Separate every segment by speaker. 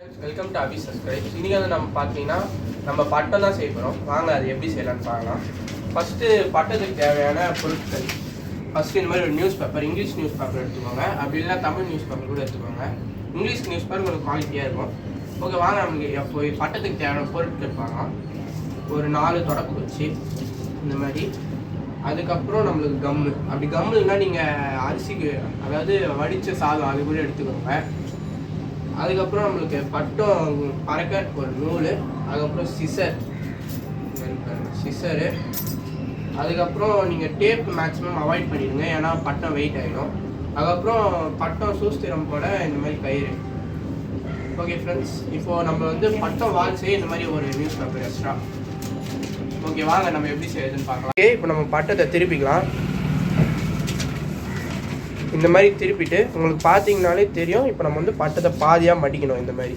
Speaker 1: Welcome to Abhi subscribe. இன்றைக்கி வந்து நம்ம பார்த்தீங்கன்னா நம்ம பட்டம் தான் செய்ய போகிறோம். வாங்க அது எப்படி செய்யலான்னு பார்க்கலாம். ஃபஸ்ட்டு பட்டத்துக்கு தேவையான பொருட்கள். ஃபஸ்ட்டு இந்த மாதிரி ஒரு news paper, English news paper எடுத்துக்கோங்க. அப்படி இல்லைனா தமிழ் நியூஸ் பேப்பர் கூட எடுத்துக்கோங்க. இங்கிலீஷ் நியூஸ் பேப்பர் கொஞ்சம் குவாலிட்டியாக இருக்கும். ஓகே, வாங்க நம்மளுக்கு போய் பட்டத்துக்கு தேவையான பொருட்கள் பார்க்கலாம். ஒரு 4 தொடப்பு குச்சி இந்த மாதிரி. அதுக்கப்புறம் நம்மளுக்கு கம்மு. அப்படி கம்மு இல்லைன்னா நீங்கள் அரிசிக்கு அதாவது வடித்த சாதம் அது கூட எடுத்துக்கோங்க. அதுக்கப்புறம் நம்மளுக்கு பட்டம் பறக்க ஒரு நூல், அதுக்கப்புறம் சிசரு, அதுக்கப்புறம் நீங்கள் டேப் மேக்ஸிமம் அவாய்ட் பண்ணிடுங்க, ஏன்னா பட்டம் வெயிட் ஆகிடும். அதுக்கப்புறம் பட்டம் சூஸ்திரம் போட இந்த மாதிரி கயிறு. ஓகே ஃப்ரெண்ட்ஸ், இப்போது நம்ம வந்து பட்டம் வால் செய்ய இந்த மாதிரி ஒரு நியூஸ் பேப்பர் எக்ஸ்ட்ரா. ஓகே, வாங்க நம்ம எப்படி செய்யுதுன்னு பார்க்கலாம். ஓகே, இப்போ நம்ம பட்டத்தை திருப்பிக்கலாம். இந்த மாதிரி திருப்பிட்டு உங்களுக்கு பார்த்தீங்கனாலே தெரியும். இப்போ நம்ம வந்து பட்டத்தை பாதியாக மடிக்கணும் இந்த மாதிரி.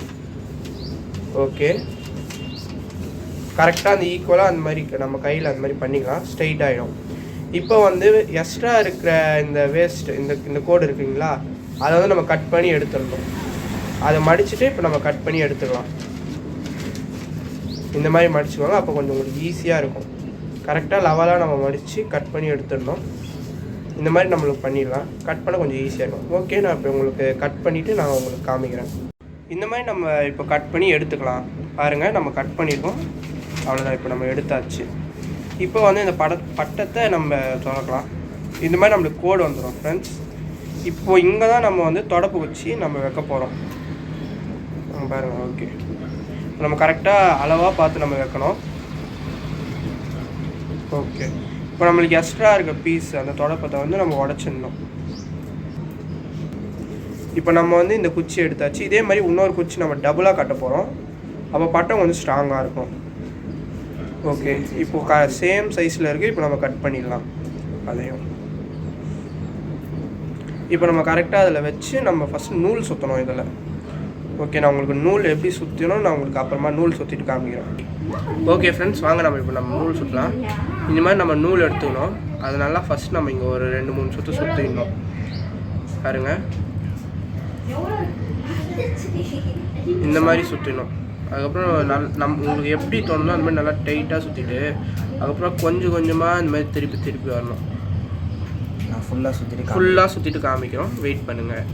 Speaker 1: ஓகே, கரெக்டாக அந்த ஈக்குவலாக அந்த மாதிரி நம்ம கையில் அந்த மாதிரி பண்ணிக்கலாம், ஸ்ட்ரைட் ஆகிடும். இப்போ வந்து எக்ஸ்ட்ரா இருக்கிற இந்த வேஸ்ட் இந்த கோடு இருக்குங்களா, அதை வந்து நம்ம கட் பண்ணி எடுத்துடணும். அதை மடிச்சுட்டு இப்போ நம்ம கட் பண்ணி எடுத்துக்கலாம். இந்த மாதிரி மடிச்சுக்கோங்க, அப்போ கொஞ்சம் உங்களுக்கு ஈஸியாக இருக்கும். கரெக்டாக லெவலாக நம்ம மடித்து கட் பண்ணி எடுத்துடணும். இந்த மாதிரி நம்மளுக்கு பண்ணிடலாம். கட் பண்ண கொஞ்சம் ஈஸியாக இருக்கும். ஓகே, நான் இப்போ உங்களுக்கு கட் பண்ணிவிட்டு நான் உங்களுக்கு காமிக்கிறேன். இந்த மாதிரி நம்ம இப்போ கட் பண்ணி எடுத்துக்கலாம். பாருங்கள், நம்ம கட் பண்ணியிருக்கோம். அவ்வளோதான், இப்போ நம்ம எடுத்தாச்சு. இப்போ வந்து இந்த பட்டத்தை நம்ம திறக்கலாம். இந்த மாதிரி நம்மளுக்கு கோடு வந்துடும் ஃப்ரெண்ட்ஸ். இப்போது இங்கே தான் நம்ம வந்து தொடப்பு வச்சு நம்ம வைக்க போகிறோம். பாருங்கள். ஓகே, நம்ம கரெக்டாக அளவாக பார்த்து நம்ம வைக்கணும். ஓகே, இப்போ நம்மளுக்கு எக்ஸ்ட்ரா இருக்க பீஸ் அந்த தொடப்பத்தை வந்து நம்ம உடச்சிடணும். இப்போ நம்ம வந்து இந்த குச்சி எடுத்தாச்சு. இதே மாதிரி இன்னொரு குச்சி நம்ம டபுளாக கட்ட போகிறோம். அப்போ பட்டம் கொஞ்சம் ஸ்ட்ராங்காக இருக்கும். ஓகே, இப்போது சேம் சைஸில் இருக்குது. இப்போ நம்ம கட் பண்ணிடலாம் அதையும். இப்போ நம்ம கரெக்டாக அதில் வச்சு நம்ம ஃபஸ்ட்டு நூல் சுற்றணும் இதில். ஓகே, நான் உங்களுக்கு நூல் எப்படி சுற்றணும் நான் உங்களுக்கு அப்புறமா நூல் சுற்றிட்டு காமிக்கிறேன். ஓகே ஃப்ரெண்ட்ஸ், வாங்க நம்ம நூல் சுற்றலாம். இந்த மாதிரி நம்ம நூல் எடுத்துக்கணும். அது நல்லா ஃபஸ்ட் நம்ம இங்கே ஒரு 2-3 சுற்று சுற்றிடணும். பாருங்க, இந்த மாதிரி சுற்றிடணும். அதுக்கப்புறம் உங்களுக்கு எப்படி தோணுதோ அந்த மாதிரி நல்லா டைட்டாக சுற்றிட்டு அதுக்கப்புறம் கொஞ்சம் கொஞ்சமாக இந்த மாதிரி திருப்பி வரணும். நான் ஃபுல்லாக சுற்றிட்டு காமிக்கிறோம், வெயிட் பண்ணுங்கள்.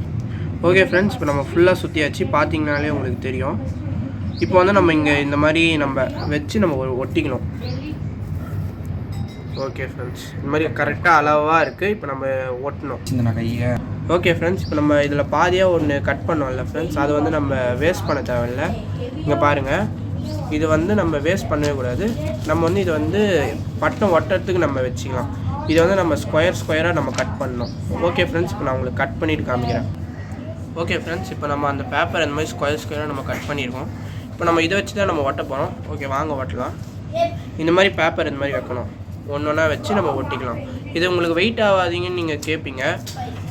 Speaker 1: ஓகே ஃப்ரெண்ட்ஸ், இப்போ நம்ம ஃபுல்லாக சுற்றியாச்சு. பார்த்தீங்கனாலே உங்களுக்கு தெரியும். இப்போ வந்து நம்ம இங்கே இந்த மாதிரி நம்ம வச்சு நம்ம ஒட்டிக்கணும். ஓகே ஃப்ரெண்ட்ஸ், இந்த மாதிரி கரெக்டாக அளவாக இருக்குது. இப்போ நம்ம ஒட்டணும் இந்த கையை. ஓகே ஃப்ரெண்ட்ஸ், இப்போ நம்ம இதில் பாதியாக ஒன்று கட் பண்ணோம்ல ஃப்ரெண்ட்ஸ், அது வந்து நம்ம வேஸ்ட் பண்ண தேவையில்லை. இங்கே பாருங்கள், இது வந்து நம்ம வேஸ்ட் பண்ணவே கூடாது. நம்ம வந்து இதை வந்து பட்டம் ஒட்டுறதுக்கு நம்ம வச்சுக்கலாம். இதை வந்து நம்ம ஸ்கொயராக நம்ம கட் பண்ணணும். ஓகே ஃப்ரெண்ட்ஸ், இப்போ நான் உங்களுக்கு கட் பண்ணிவிட்டு காமிக்கிறேன். ஓகே ஃப்ரெண்ட்ஸ், இப்போ நம்ம அந்த பேப்பர் அந்த மாதிரி ஸ்கொயராக நம்ம கட் பண்ணியிருக்கோம். இப்போ நம்ம இதை வச்சு தான் நம்ம ஒட்ட போகிறோம். ஓகே, வாங்க ஒட்டலாம். இந்த மாதிரி பேப்பர் இந்த மாதிரி வைக்கணும். ஒன்றா வச்சு நம்ம ஒட்டிக்கலாம். இது உங்களுக்கு வெயிட் ஆகாதீங்கன்னு நீங்கள் கேட்பீங்க.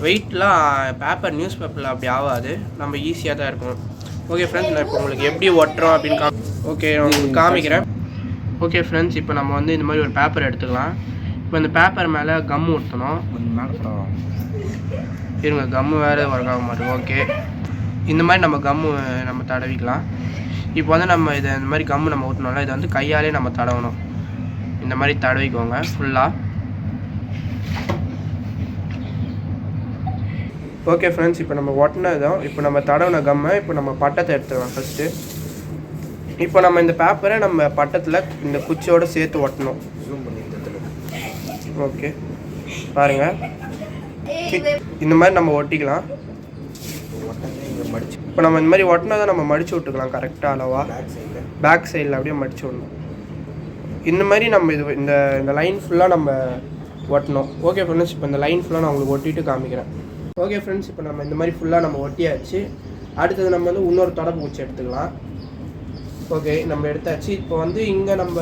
Speaker 1: வெயிட்லாம் பேப்பர் நியூஸ் பேப்பரில் அப்படி ஆகாது, நம்ம ஈஸியாக தான் இருக்கும். ஓகே ஃப்ரெண்ட்ஸ், நான் இப்போ உங்களுக்கு எப்படி ஒட்டுறோம் அப்படின்னு ஓகே நான் உங்களுக்கு காமிக்கிறேன். ஓகே ஃப்ரெண்ட்ஸ், இப்போ நம்ம வந்து இந்த மாதிரி ஒரு பேப்பர் எடுத்துக்கலாம். இப்போ இந்த பேப்பர் மேலே கம் ஊற்றணும். இருங்க, கம்மு வேறு ஒர்க் ஆக மாட்டோம். ஓகே, இந்த மாதிரி நம்ம கம்மு நம்ம தடவிக்கலாம். இப்போ வந்து நம்ம இதை இந்த மாதிரி கம்மு நம்ம ஊற்றணும்ல, இதை வந்து கையாலே நம்ம தடவணும். இந்த மாதிரி தடவிக்கோங்க ஃபுல்லாக. ஓகே ஃப்ரெண்ட்ஸ், இப்போ நம்ம ஒட்டினது தான். இப்போ நம்ம தடவின கம்மை இப்போ நம்ம பட்டத்தை எடுத்துக்கலாம் ஃபஸ்ட்டு. இப்போ நம்ம இந்த பேப்பரை நம்ம பட்டத்தில் இந்த குச்சியோடு சேர்த்து ஒட்டணும். ஓகே, பாருங்கள், இந்த மாதிரி நம்ம ஒட்டிக்கலாம். இப்போ நம்ம இந்த மாதிரி ஒட்டினா தான் நம்ம மடித்து விட்டுக்கலாம் கரெக்டாக அளவாக. பேக் சைடில் அப்படியே மடித்து விடணும். இந்த மாதிரி நம்ம இந்த லைன் ஃபுல்லாக நம்ம ஒட்டணும். ஓகே ஃப்ரெண்ட்ஸ், இப்போ இந்த லைன் ஃபுல்லாக நான் உங்களுக்கு ஒட்டிட்டு காமிக்கிறேன். ஓகே ஃப்ரெண்ட்ஸ், இப்போ நம்ம இந்த மாதிரி ஃபுல்லாக நம்ம ஒட்டியாச்சு. அடுத்தது நம்ம வந்து இன்னொரு தொடப்பு குச்சி எடுத்துக்கலாம். ஓகே, நம்ம எடுத்தாச்சு. இப்போ வந்து இங்கே நம்ம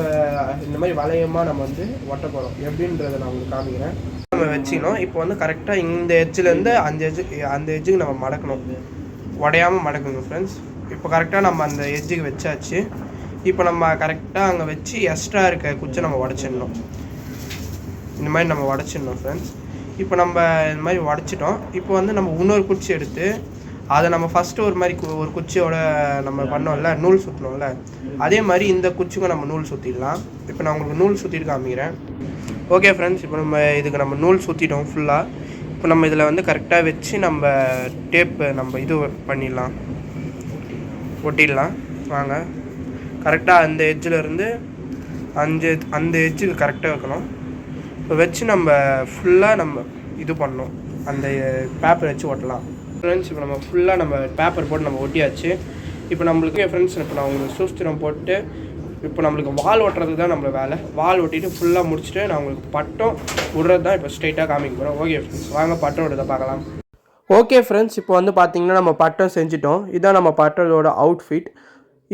Speaker 1: இந்த மாதிரி வளையமாக நம்ம வந்து ஒட்ட போகிறோம். எப்படின்றத நான் உங்களுக்கு காமிக்கிறேன். நம்ம வச்சுக்கணும். இப்போ வந்து கரெக்டாக இந்த எட்ஜிலேருந்து அந்த எட்ஜுக்கு நம்ம மடக்கணும், உடையாமல் மடக்கணும் ஃப்ரெண்ட்ஸ். இப்போ கரெக்டாக நம்ம அந்த எட்ஜுக்கு வச்சாச்சு. இப்போ நம்ம கரெக்டாக அங்கே வச்சு எக்ஸ்ட்ரா இருக்க குச்சை நம்ம உடச்சிடணும். இந்த மாதிரி நம்ம உடச்சிடணும் ஃப்ரெண்ட்ஸ். இப்போ நம்ம இந்த மாதிரி உடச்சிட்டோம். இப்போ வந்து நம்ம இன்னொரு குச்சி எடுத்து அதை நம்ம ஃபஸ்ட்டு ஒரு மாதிரி ஒரு குச்சியோட நம்ம பண்ணோம்ல, நூல் சுற்றணும்ல, அதே மாதிரி இந்த குச்சிக்கும் நம்ம நூல் சுற்றிடலாம். இப்போ நான் உங்களுக்கு நூல் சுற்றிட்டு காமிக்கிறேன். ஓகே ஃப்ரெண்ட்ஸ், இப்போ நம்ம இதுக்கு நம்ம நூல் சுற்றிட்டோம் ஃபுல்லாக. இப்போ நம்ம இதில் வந்து கரெக்டாக வச்சு நம்ம டேப்பு நம்ம இது பண்ணிடலாம், ஒட்டிடலாம். வாங்க, கரெக்டாக அந்த எட்ஜிலேருந்து அந்த எட்ஜுக்கு கரெக்டாக வைக்கணும். இப்போ வச்சு நம்ம ஃபுல்லாக நம்ம இது பண்ணணும், அந்த பேப்பர் வச்சு ஒட்டலாம். ஃப்ரெண்ட்ஸ், இப்போ நம்ம ஃபுல்லாக நம்ம பேப்பர் போட்டு நம்ம ஒட்டியாச்சு. இப்போ நம்மளுக்கு ஃப்ரெண்ட்ஸ், இப்போ நான் உங்களுக்கு சூஸ்திரம் போட்டு இப்போ நம்மளுக்கு வால் ஒட்டுறதுக்கு தான் நம்மள வேலை. வால் ஒட்டிட்டு ஃபுல்லாக முடிச்சுட்டு நான் உங்களுக்கு பட்டம் விடுறது தான் இப்போ ஸ்ட்ரைட்டாக காமிக்க போகிறோம். ஓகே ஃப்ரெண்ட்ஸ், வாங்க பட்டம் விடுறதை பார்க்கலாம். ஓகே ஃப்ரெண்ட்ஸ், இப்போ வந்து பார்த்திங்கன்னா நம்ம பட்டம் செஞ்சிட்டோம். இதுதான் நம்ம பட்டத்தோட அவுட்ஃபிட்.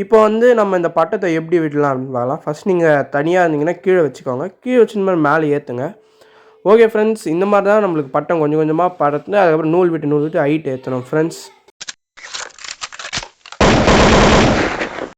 Speaker 1: இப்போ வந்து நம்ம இந்த பட்டத்தை எப்படி விடலாம் அப்படின்னு பார்க்கலாம். ஃபஸ்ட் நீங்கள் தனியாக இருந்தீங்கன்னா கீழே வச்சுக்கோங்க, கீழே வச்சு மாதிரி மேலே ஏற்றுங்க. ஓகே ஃப்ரெண்ட்ஸ், இந்த மாதிரி தான் நம்மளுக்கு பட்டம் கொஞ்சம் கொஞ்சமாக படத்துல அதுக்கப்புறம் நூல் விட்டு ஹைட் ஏற்றணும் ஃப்ரெண்ட்ஸ்.